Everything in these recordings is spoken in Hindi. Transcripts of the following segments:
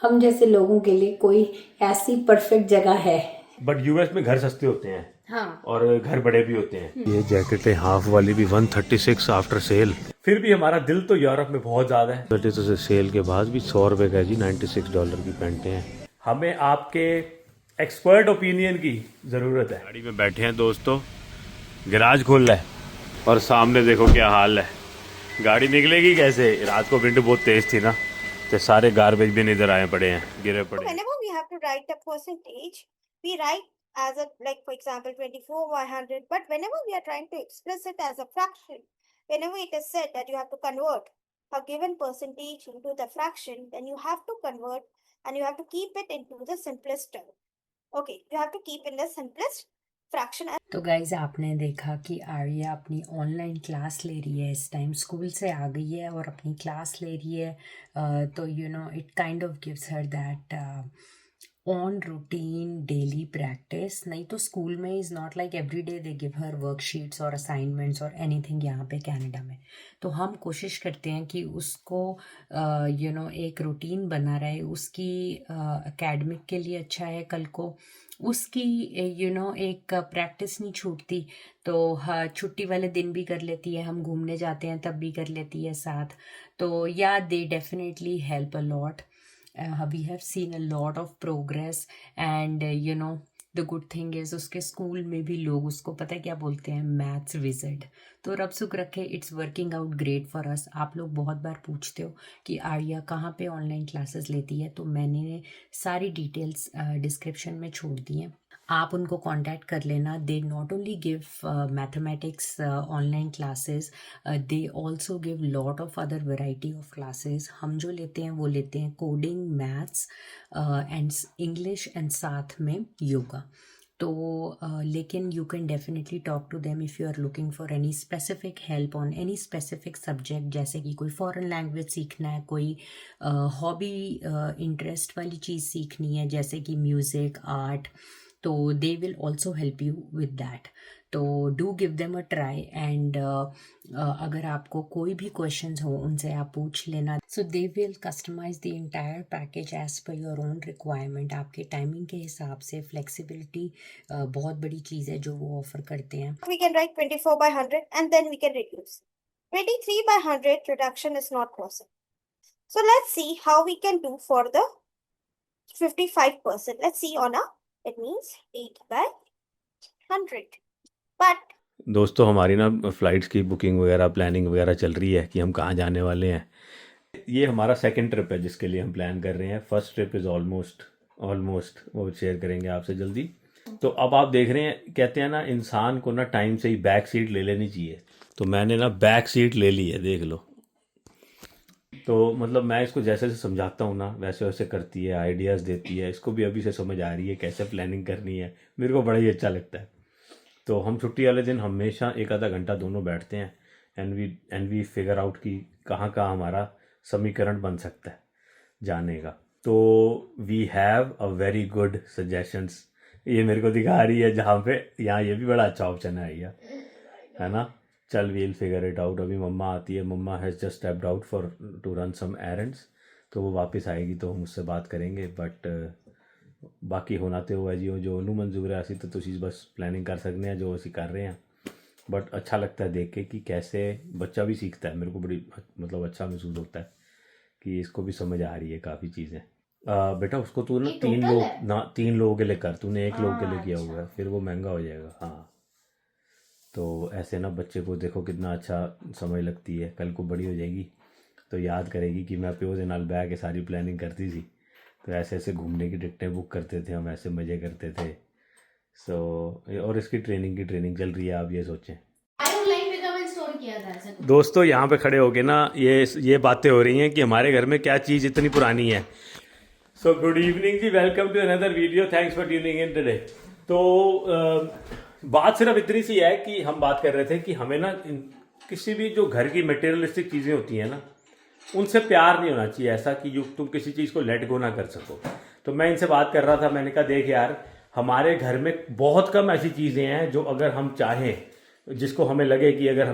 हम जैसे लोगों के लिए कोई ऐसी परफेक्ट जगह है। बट यूएस में घर सस्ते होते हैं। हाँ। और घर बड़े भी होते हैं। ये जैकेटें हाफ वाली भी 136 आफ्टर सेल। फिर भी हमारा दिल तो यूरोप में बहुत ज्यादा है। तो सेल के बाद भी $100 का जी $96 की पैंटें हैं। हमें आपके एक्सपर्ट ओपिनियन की जरूरत है। गाड़ी में बैठे हैं दोस्तों, गैराज खोल रहा है और सामने देखो क्या हाल है। गाड़ी निकलेगी कैसे? रात को विंड बहुत तेज थी ना, तो सारे गार्बेज भी इधर आए पड़े हैं, गिरे पड़े हैं। Whenever we have to write a percentage, we write as a, like for example 24 by 100. But whenever we are trying to express it as a fraction, whenever it is said that you have to convert a given percentage into the fraction, then you have to convert and you have to keep it into the simplest term. Okay, you have to keep in the simplest fraction. तो गाइज आपने देखा कि आर्या अपनी ऑनलाइन क्लास ले रही है, इस टाइम स्कूल से आ गई है और अपनी क्लास ले रही है। तो you know it kind of gives her that on routine daily practice. नहीं तो स्कूल में is not like every day they give her worksheets और असाइनमेंट्स और एनीथिंग यहाँ पे कनाडा में। तो हम कोशिश करते हैं कि उसको एक रूटीन बना रहे, उसकी एकेडमिक के लिए अच्छा है, कल को उसकी एक प्रैक्टिस नहीं छूटती। तो हाँ, छुट्टी वाले दिन भी कर लेती है, हम घूमने जाते हैं तब भी कर लेती है साथ। तो या they definitely help a lot. we have seen a lot of progress and the good thing is उसके स्कूल में भी लोग उसको पता है क्या बोलते हैं, मैथ्स विजिट। तो रब सुख रखे, it's working out great for us. आप लोग बहुत बार पूछते हो कि आर्या कहाँ पे ऑनलाइन क्लासेस लेती है, तो मैंने सारी डिटेल्स डिस्क्रिप्शन में छोड़ दी हैं, आप उनको कांटेक्ट कर लेना। They not only give mathematics online classes, they also give lot of other variety of classes. हम जो लेते हैं वो लेते हैं coding, maths and English and साथ में योगा। तो लेकिन you can definitely talk to them if you are looking for any specific help on any specific subject, जैसे कि कोई फॉरेन लैंग्वेज सीखना है, कोई हॉबी इंटरेस्ट वाली चीज़ सीखनी है जैसे कि म्यूज़िक, आर्ट, तो they will also help you with that. तो do give them a try and अगर आपको कोई भी क्वेश्चंस हो उनसे आप पूछ लेना। So they will customise the entire package as per your own requirement. आपके टाइमिंग के हिसाब से फ्लेक्सिबिलिटी बहुत बड़ी चीज़ है जो वो ऑफर करते हैं। We can write 24 by 100 and then we can reduce. 23 by 100 reduction is not possible. So let's see how we can do for the 55%. Let's see on a, it means 8 by 100. But दोस्तों हमारी ना फ़्लाइट्स की बुकिंग वगैरह, प्लानिंग वगैरह चल रही है कि हम कहाँ जाने वाले हैं। ये हमारा सेकंड ट्रिप है जिसके लिए हम प्लान कर रहे हैं। फर्स्ट ट्रिप इज़ ऑलमोस्ट वो शेयर करेंगे आपसे जल्दी। तो अब आप देख रहे हैं, कहते हैं ना इंसान को ना टाइम से ही बैक सीट ले लेनी चाहिए। तो मैंने ना बैक सीट ले ली है, देख लो। तो मतलब मैं इसको जैसे जैसे समझाता हूँ ना वैसे वैसे करती है, आइडियाज़ देती है। इसको भी अभी से समझ आ रही है कैसे प्लानिंग करनी है। मेरे को बड़ा ही अच्छा लगता है। तो हम छुट्टी वाले दिन हमेशा एक आधा घंटा दोनों बैठते हैं एंड वी फिगर आउट कि कहाँ कहाँ हमारा समीकरण बन सकता है जाने का। तो we have a very good suggestions. ये मेरे को दिखा रही है जहाँ पे, यहाँ ये भी बड़ा अच्छा ऑप्शन है भैया, है ना। चल वील फिगर इट आउट। अभी मम्मा आती है, mama has just stepped out for to run some errands. तो वो वापस आएगी तो हम उससे बात करेंगे। बट बाकी होना तो हुआ जी जो ਉਹਨੂੰ मंजूर है असी तो तुम बस प्लानिंग कर सकते हैं जो असी कर रहे हैं। बट अच्छा लगता है देख के कि कैसे बच्चा भी सीखता है। मेरे को बड़ी मतलब अच्छा महसूस होता है कि इसको भी समझ आ रही है काफ़ी चीज़ें। बेटा उसको तू ना तीन लोगों के लिए कर, तूने एक लोग के लिए किया हुआ है, फिर वो महंगा हो जाएगा। हाँ, तो ऐसे ना बच्चे को देखो कितना अच्छा समझ लगती है। कल को बड़ी हो जाएगी तो याद करेगी कि मैं प्यो के नाल बैठ के सारी प्लानिंग करती थी। तो ऐसे ऐसे घूमने की टिकटें बुक करते थे हम, ऐसे मज़े करते थे। सो और इसकी ट्रेनिंग चल रही है, आप ये सोचें। दोस्तों यहाँ पे खड़े होके ना ये बातें हो रही हैं कि हमारे घर में क्या चीज़ इतनी पुरानी है। So good evening ji, welcome to another video, thanks for tuning in today. तो बात सिर्फ इतनी सी है कि हम बात कर रहे थे कि हमें ना किसी भी जो घर की मटेरियलिस्टिक चीज़ें होती हैं ना, उनसे प्यार नहीं होना चाहिए ऐसा कि तुम किसी चीज़ को लेट गो ना कर सको। तो मैं इनसे बात कर रहा था, मैंने कहा देख यार, हमारे घर में बहुत कम ऐसी चीज़ें हैं जो अगर हम चाहें, जिसको हमें लगे कि अगर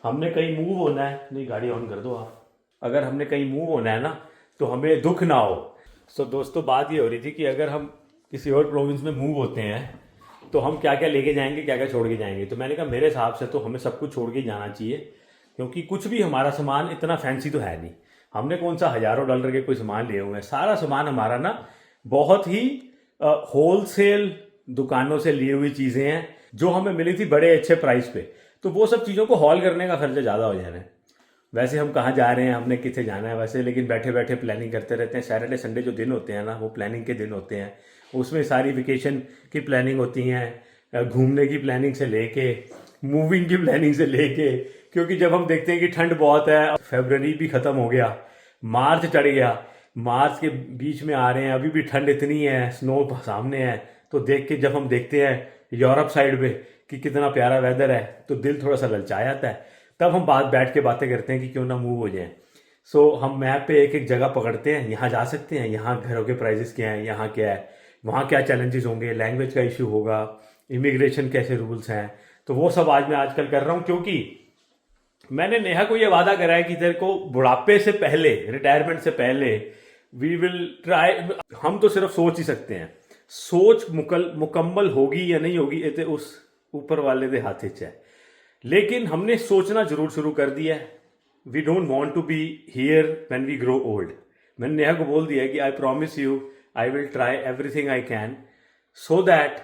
हमने कहीं मूव होना है, नहीं गाड़ी ऑन कर दो आप, अगर हमने कहीं मूव होना है ना, तो हमें दुख ना हो। सो दोस्तों बात ये हो रही थी कि अगर हम किसी और प्रोविंस में मूव होते हैं तो हम क्या क्या लेके जाएंगे, क्या क्या छोड़ के जाएंगे। तो मैंने कहा मेरे हिसाब से तो हमें सब कुछ छोड़ के जाना चाहिए, क्योंकि कुछ भी हमारा सामान इतना फैंसी तो है नहीं। हमने कौन सा हज़ारों डॉलर के कोई सामान लिए हुए हैं। सारा सामान हमारा ना बहुत ही होलसेल दुकानों से ली हुई चीज़ें हैं जो हमें मिली थी बड़े अच्छे प्राइस पे। तो वो सब चीज़ों को हॉल करने का खर्चा ज़्यादा हो जाना है। वैसे हम कहाँ जा रहे हैं, हमने कितने जाना है वैसे, लेकिन बैठे बैठे प्लानिंग करते रहते हैं। सैटरडे संडे जो दिन होते हैं ना, वो प्लानिंग के दिन होते हैं। उसमें सारी वेकेशन की प्लानिंग होती हैं, घूमने की प्लानिंग से लेके मूविंग की प्लानिंग से लेके। क्योंकि जब हम देखते हैं कि ठंड बहुत है, फरवरी भी ख़त्म हो गया, मार्च चढ़ गया, मार्च के बीच में आ रहे हैं, अभी भी ठंड इतनी है, स्नो सामने है, तो देख के जब हम देखते हैं यूरोप साइड पे कि कितना प्यारा वेदर है, तो दिल थोड़ा सा ललचा जाता है। तब हम बैठ के बातें करते हैं कि क्यों ना मूव हो जाएं। सो हम मैप पे एक एक जगह पकड़ते हैं, यहाँ जा सकते हैं, यहाँ घरों के प्राइजेस क्या हैं, यहाँ क्या है, वहाँ क्या चैलेंजेस होंगे, लैंग्वेज का इशू होगा, इमिग्रेशन कैसे रूल्स हैं। तो वो सब आज मैं आजकल कर रहा हूँ, क्योंकि मैंने नेहा को ये वादा करा है कि तेरे को बुढ़ापे से पहले, रिटायरमेंट से पहले वी विल ट्राई। हम तो सिर्फ सोच ही सकते हैं, सोच मुकम्मल होगी या नहीं होगी ये तो उस ऊपर वाले दे हाथ च है। लेकिन हमने सोचना जरूर शुरू कर दिया है। We don't want to be here when we grow old. मैंने नेहा को बोल दिया है कि I promise you I will try everything I can so that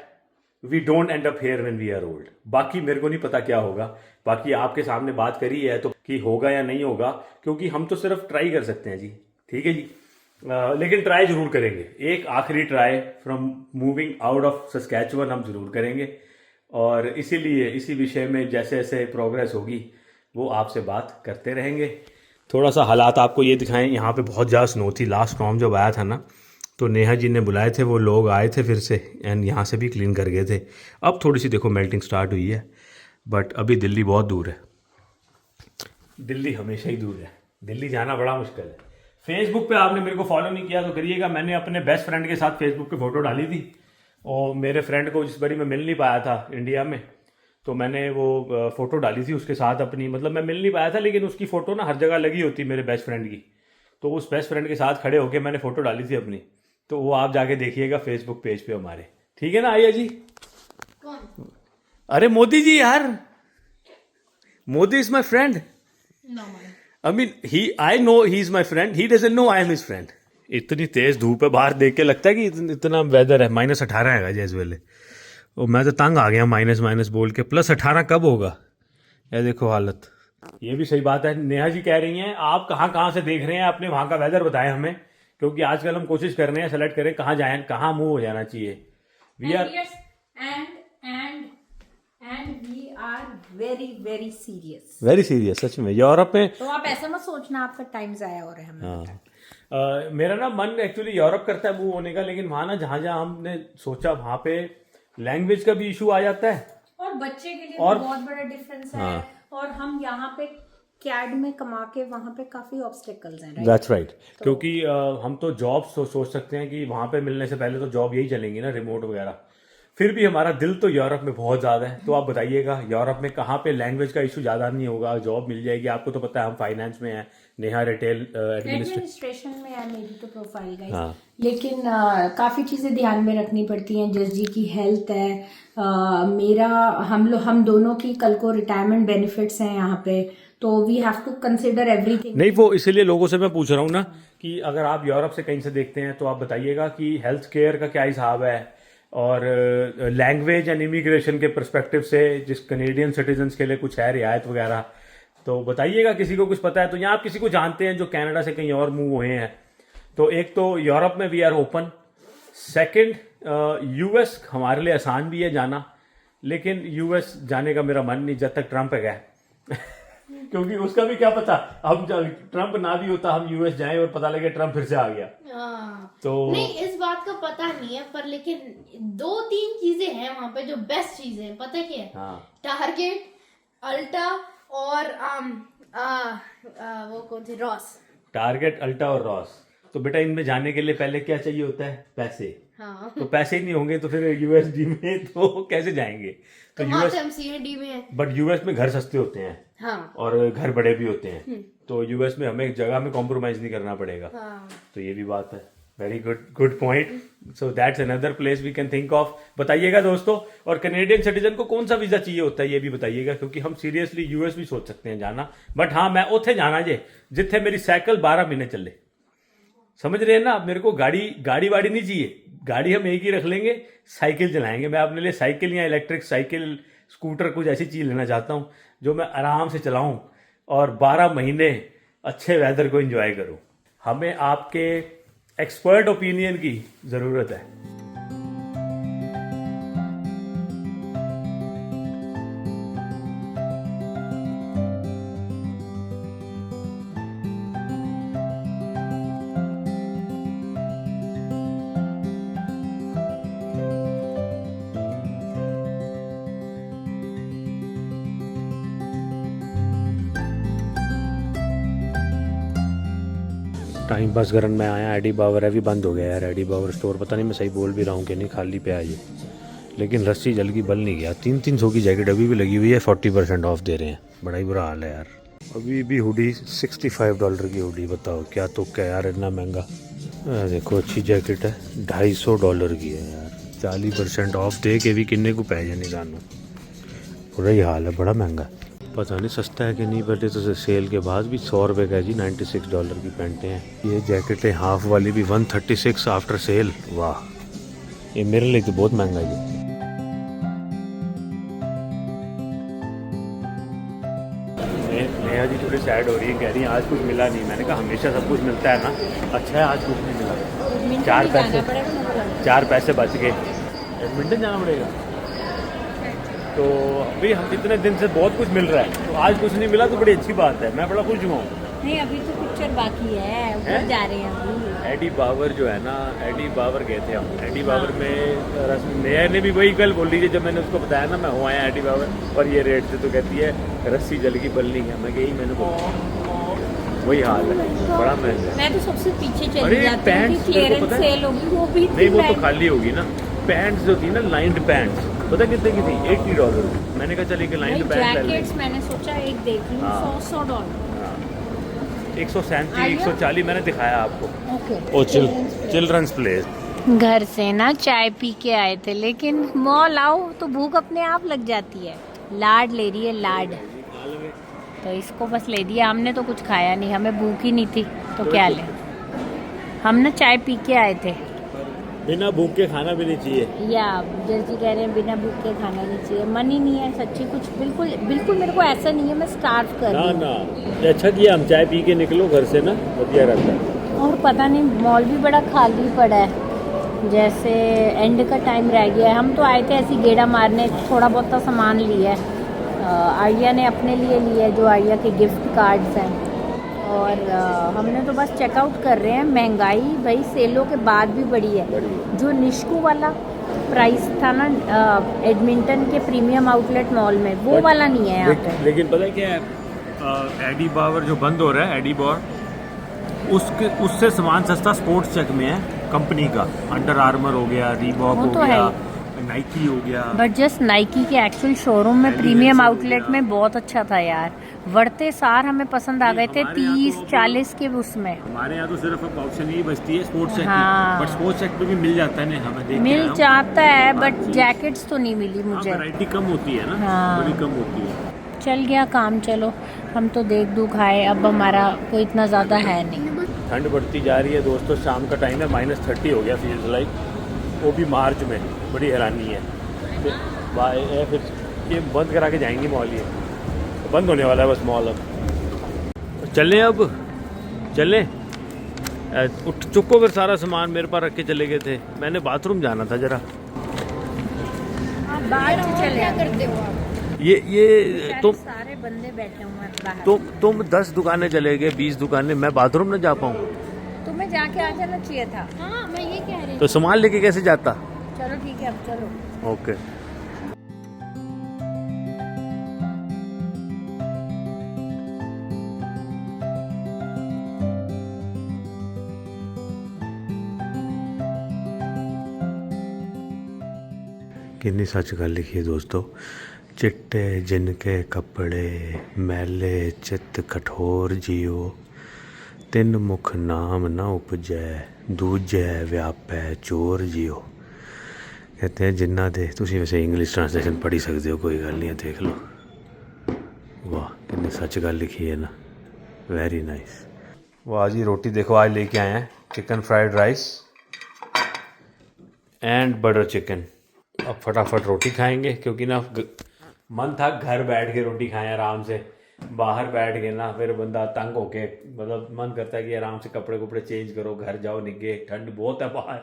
we don't end up here when we are old. बाकी मेरे को नहीं पता क्या होगा, बाकी आपके सामने बात करी है तो कि होगा या नहीं होगा, क्योंकि हम तो सिर्फ ट्राई कर सकते हैं जी। ठीक है जी, लेकिन ट्राई जरूर करेंगे। एक आखिरी try from moving out of Saskatchewan हम जरूर करेंगे, और इसीलिए इसी विषय में जैसे जैसे प्रोग्रेस होगी वो आपसे बात करते रहेंगे। थोड़ा सा हालात आपको ये दिखाएं, यहाँ पे बहुत ज़्यादा स्नो थी। लास्ट स्टॉर्म जब आया था ना, तो नेहा जी ने बुलाए थे, वो लोग आए थे फिर से, एंड यहाँ से भी क्लीन कर गए थे। अब थोड़ी सी देखो मेल्टिंग स्टार्ट हुई है, बट अभी दिल्ली बहुत दूर है। दिल्ली हमेशा ही दूर है, दिल्ली जाना बड़ा मुश्किल है। फेसबुक पे आपने मेरे को फॉलो नहीं किया तो करिएगा। मैंने अपने बेस्ट फ्रेंड के साथ फेसबुक पे फोटो डाली थी, और मेरे फ्रेंड को जिस बारी मैं मिल नहीं पाया था इंडिया में, तो मैंने वो फ़ोटो डाली थी उसके साथ अपनी। मतलब मैं मिल नहीं पाया था, लेकिन उसकी फ़ोटो ना हर जगह लगी होती मेरे बेस्ट फ्रेंड की। तो उस बेस्ट फ्रेंड के साथ खड़े होकर मैंने फ़ोटो डाली थी अपनी। तो वो आप जाके देखिएगा फेसबुक पेज पे हमारे। ठीक है ना आइया जी? कौन? अरे मोदी जी यार, Modi is my friend. No, I mean I know he is my friend, he doesn't know I am his friend. इतनी तेज धूप है बाहर, देख के लगता है कि इतना वेदर है। -18 है जैस वेले, और मैं तो तंग आ गया माइनस बोल के। +18 कब होगा? ये देखो हालत। ये भी सही बात है। नेहा जी कह रही हैं आप कहाँ से देख रहे हैं, अपने वहाँ का वेदर बताएं हमें, क्योंकि आजकल हम कोशिश कर रहे हैं सेलेक्ट करें कहाँ जाए, कहाँ मूव हो जाना चाहिए। We are and we are very serious. Very serious, सच में। यूरोप में तो आप ऐसा मत सोचना आपका टाइम जाया हो रहा है हमें। हाँ, मेरा ना मन एक्चुअली यूरोप करता है मूव होने का, लेकिन वहाँ ना जहाँ हमने सोचा वहाँ पे लैंग्वेज का भी इशू आ जाता है, और बच्चे के लिए और तो बहुत बड़ा डिफरेंस है। हाँ। और हम यहाँ पे कैड में कमा के वहाँ पे काफी ऑब्स्टेकल्स हैं, राइट? That's right. क्योंकि हम तो जॉब सोच सकते हैं कि वहाँ पे मिलने से पहले तो जॉब यही चलेंगी ना, रिमोट वगैरह। फिर भी हमारा दिल तो यूरोप में बहुत ज़्यादा है। तो आप बताइएगा यूरोप में कहाँ पे लैंग्वेज का इशू ज़्यादा नहीं होगा, जॉब मिल जाएगी। आपको तो पता है हम फाइनेंस में हैं, नेहा रिटेल एडमिनिस्ट्रेशन में है मेरी तो प्रोफाइल गाइस। हाँ। लेकिन काफ़ी चीज़ें ध्यान में रखनी पड़ती हैं। जस जी की हेल्थ है, मेरा हम दोनों की कल को रिटायरमेंट बेनिफिट्स हैं यहाँ पे, तो we have to consider everything. नहीं, वो इसीलिए लोगों से मैं पूछ रहा हूँ ना कि अगर आप यूरोप से कहीं से देखते हैं तो आप बताइएगा कि हेल्थ केयर का क्या हिसाब है, और लैंग्वेज एंड इमिग्रेशन के पर्सपेक्टिव से जिस कनेडियन सिटीजन्स के लिए कुछ है रियायत वगैरह, तो बताइएगा। किसी को कुछ पता है तो, या आप किसी को जानते हैं जो कनाडा से कहीं और मूव हुए हैं। तो एक तो यूरोप में we are open, second US हमारे लिए आसान भी है जाना, लेकिन यूएस जाने का मेरा मन नहीं जब तक ट्रंप है क्योंकि उसका भी क्या पता, हम ट्रंप ना भी होता हम यूएस जाएं और पता लगे ट्रंप फिर से आ गया। तो नहीं, इस बात का पता नहीं है, पर लेकिन 2-3 चीजें हैं वहां पे जो बेस्ट चीजें हैं। पता है क्या है? हाँ। टारगेट, अल्टा और वो कौन सी, रॉस। टारगेट, अल्टा और रॉस। तो बेटा इनमें जाने के लिए पहले क्या चाहिए होता है? पैसे। हाँ तो पैसे ही नहीं होंगे तो फिर यूएसडी में तो कैसे जाएंगे? तो तो यूएस, हम सीएडी में हैं। बट यूएस में घर सस्ते होते हैं हाँ और घर बड़े भी होते हैं, तो यूएस में हमें जगह में कॉम्प्रोमाइज नहीं करना पड़ेगा। हाँ तो ये भी बात है। Very good point. So that's another place we can think of. बताइएगा दोस्तों, और कैनेडियन सिटीजन को कौन सा वीजा चाहिए होता है ये भी बताइएगा, क्योंकि हम सीरियसली यूएस भी सोच सकते हैं जाना। बट हाँ, मैं उत्थे जाना जे जिथे मेरी साइकिल 12 महीने चले। समझ रहे हैं ना? मेरे को गाड़ी वाड़ी नहीं चाहिए, गाड़ी हम एक ही रख लेंगे, साइकिल चलाएंगे। मैं अपने लिए साइकिल या इलेक्ट्रिक साइकिल, स्कूटर, कुछ ऐसी चीज लेना चाहता हूँ जो मैं आराम से चलाऊं और 12 महीने अच्छे वेदर को एंजॉय करूं। हमें आपके एक्सपर्ट ओपिनियन की जरूरत है। टाइम पास करन में आया, एडी बावर है भी बंद हो गया यार। एडी बावर स्टोर, पता नहीं मैं सही बोल भी रहा हूँ कि नहीं, खाली पे है ये। लेकिन रस्सी जल की बल नहीं गया। 300 की जैकेट अभी भी लगी हुई है, 40% ऑफ दे रहे हैं। बड़ा ही बुरा हाल है यार। अभी भी हुडी $65 की हुडी, बताओ क्या तो क्या यार, इतना महंगा। देखो अच्छी जैकेट है, $250 की है यार। 40% ऑफ दे के भी किन्ने को पै जाने जानू। बुरा ही हाल है, बड़ा महंगा। पता नहीं सस्ता है कि नहीं, बट तो सेल के बाद भी $100 का है जी। $96 की पैंटें हैं। ये जैकेटें हाफ वाली भी 136 आफ्टर सेल। वाह, ये मेरे लिए तो बहुत महंगा है जी। नेहा जी थोड़ी सैड हो रही है, कह रही है आज कुछ मिला नहीं। मैंने कहा हमेशा सब कुछ मिलता है ना। अच्छा है, आज कुछ नहीं मिला। 4 पैसे बच गए। एडमिंटन जाना पड़ेगा। तो अभी हम इतने दिन से बहुत कुछ मिल रहा है, तो आज कुछ नहीं मिला तो बड़ी अच्छी बात है। मैं बड़ा खुश हुआ हूँ। नहीं, अभी तो पिक्चर बाकी है, ऊपर जा रहे हैं अभी। एडी बावर जो है ना, एडी बावर गए थे हम। एडी बावर में नेहा ने भी वही कल बोल ली थी जब मैंने उसको बताया ना मैं हुआ है एडी बावर और ये रेट से, तो कहती है रस्सी जल की बल नहीं है। मैं यही मैंने बोला, वही हाल है, बड़ा महंगा है। मैं तो सबसे पीछे चली अरे जाती हूँ पैंट्स कि क्लियरेंस सेल होगी, वो भी नहीं, वो तो खाली होगी ना। पैंट्स जो थी ना, लाइंड पैंट्स, पता कितने की थी? $80। मैंने कहा चलिए कि लाइंड पैंट जैकेट्स मैंने सोचा एक देख लूँ। हाँ। $100 137 140 मैंने दिखाया आपको। ओके। ओ चिल्ड्रंस प्लेस। घर से ना चाय पी के आए थे, लेकिन मॉल आओ तो भूख अपने आप लग जाती है। लाड ले रही है, लाड, तो इसको बस ले दिया। हमने तो कुछ खाया नहीं, हमें भूख ही नहीं थी, तो क्या ले। हम ना चाय पी के आए थे। बिना भूख के खाना भी नहीं चाहिए। या जैसे कह रहे हैं बिना भूख के खाना नहीं चाहिए। मन ही नहीं है सच्ची, कुछ बिल्कुल मेरे को ऐसा नहीं है मैं स्टार्व कर रही हूँ। ना अच्छा किया, हम चाय पी के निकलो घर से ना, बढ़िया रहता है। और पता नहीं मॉल भी बड़ा खाली पड़ा है, जैसे एंड का टाइम रह गया है। हम तो आए थे ऐसी गेड़ा मारने, थोड़ा बहुत सामान लिया है। आर्या ने अपने लिए लिया है, जो आर्या के गिफ्ट कार्ड्स हैं, और हमने तो बस चेकआउट कर रहे हैं। महंगाई भाई सेलों के बाद भी बढ़ी है। जो निश्कू वाला प्राइस था ना एडमिंटन के प्रीमियम आउटलेट मॉल में, वो वाला नहीं है यहाँ पे। लेकिन पता है क्या है, एडी बावर जो बंद हो रहा है, एडी बावर, उससे सामान सस्ता स्पोर्ट्स चेक में है कंपनी का। अंडर आर्मर हो गया, रीबॉक हो गया, नाइकी हो गया। बट जस्ट नाइकी के एक्चुअल शोरूम में प्रीमियम आउटलेट में बहुत अच्छा था यार। बढ़ते सार हमें पसंद आ गए थे 30-40 के उसमें। हमारे यहाँ तो सिर्फ ऑप्शन ही बचती है स्पोर्ट्स चेक हाँ। की, बट स्पोर्ट्स चेक पे भी मिल जाता है ना, हमें मिल जाता है, बट जैकेट्स तो नहीं मिली मुझे। वैरायटी कम होती है ना, हाँ। बड़ी कम होती है। चल गया काम, चलो हम तो देख दुख आए, अब हमारा कोई इतना ज़्यादा है नहीं। ठंड बढ़ती जा रही है दोस्तों, शाम का टाइम है, -30 हो गया फील्स लाइक, वो भी मार्च में। बड़ी हैरानी है। फिर ये बंद करा के जाएंगे मॉल, ये बंद होने वाला है बस मॉल। अब चलें, अब चलें। उठ चुको, फिर सारा सामान मेरे पास रख के चले गए थे। मैंने बाथरूम जाना था जरा। क्या करते हो आप? ये तुम सारे बंदे बैठे हुए हैं बाहर। तुम 10 दुकानें चले गए, 20 दुकानें, मैं बाथरूम न जा पाऊँ? तुम्हें जाके आ जाना चाहिए था। हाँ मैं ये कह रही तो सामान लेके कैसे जाता? चलो ठीक है, अब चलो। ओके। कितनी सच गल लिखी है दोस्तों। चिट्टे जिनके कपड़े मैले चित कठोर जियो, तिन मुख नाम न उपजै दूजै व्यापै चोर जियो। कहते हैं जिन्ना दे, तुसी वैसे इंग्लिश ट्रांसलेशन पढ़ी सकते हो, कोई गल नहीं है, देख लो। वाह कितनी सच गल लिखी है ना, वेरी नाइस। वाह जी, रोटी देखो आज लेके आए हैं, chicken fried rice and butter chicken. अब फटाफट रोटी खाएंगे क्योंकि ना मन था घर बैठ के रोटी खाएं आराम से, बाहर बैठ के ना फिर बंदा तंग होके, मतलब मन करता है कि आराम से कपड़े कुपड़े चेंज करो, घर जाओ निगे, ठंड बहुत है बाहर।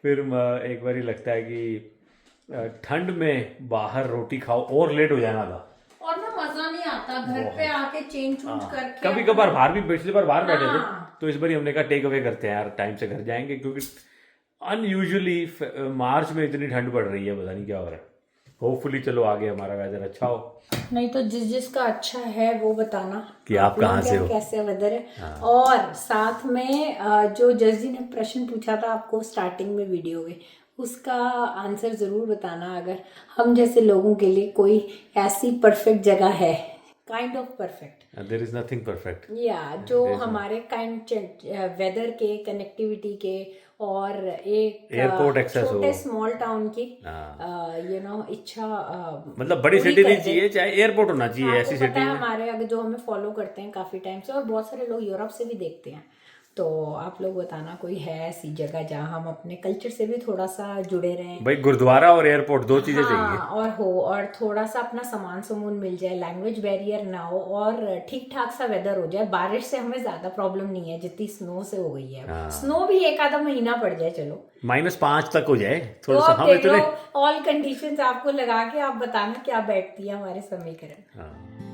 फिर एक बार ही लगता है कि ठंड में बाहर रोटी खाओ और लेट हो जाना था, और ना मजा नहीं आता घर पे आके चेंज चूंज करके। कभी कभार बाहर भी, पिछली बार बाहर बैठे थे हाँ। तो इस बार हमने कहा टेक अवे करते हैं यार, टाइम से घर जाएंगे क्योंकि अनयूजुअली मार्च में इतनी ठंड पड़ रही है, पता नहीं क्या हो रहा है। होपफुली चलो आगे हमारा वेदर अच्छा हो। नहीं तो जिसका अच्छा है वो बताना कि आप लोग कहाँ से हो, कैसे वेदर है। और साथ में जो जज जी ने प्रश्न पूछा था आपको स्टार्टिंग में वीडियो में, उसका आंसर जरूर बताना। अगर हम जैसे लोगों के लिए कोई ऐसी परफेक्ट जगह है, kind of perfect, there is nothing perfect, या जो हमारे काइंड वेदर के, कनेक्टिविटी के, और एक एयरपोर्ट एक्सेस हो, छोटे स्मॉल टाउन की इच्छा, मतलब बड़ी सिटी नहीं चाहिए, चाहे एयरपोर्ट होना चाहिए ऐसी आपको पता सिटी है में। हमारे अगर जो हमें फॉलो करते हैं काफी टाइम से, और बहुत सारे लोग यूरोप से भी देखते हैं, तो आप लोग बताना कोई है ऐसी जगह जहाँ हम अपने कल्चर से भी थोड़ा सा जुड़े रहें। भाई गुरुद्वारा और एयरपोर्ट दो चीजें चाहिए। हाँ, और थोड़ा सा अपना सामान समून मिल जाए, लैंग्वेज बैरियर ना हो, और ठीक ठाक सा वेदर हो जाए। बारिश से हमें ज्यादा प्रॉब्लम नहीं है जितनी स्नो से हो गई है। स्नो भी एक आधा महीना पड़ जाए, चलो -5 तक हो जाए तो थोड़ा सा, आप हम देख लो इतने ऑल कंडीशंस आपको लगा के आप बताना क्या बैठती है हमारे समीकरण। हाँ।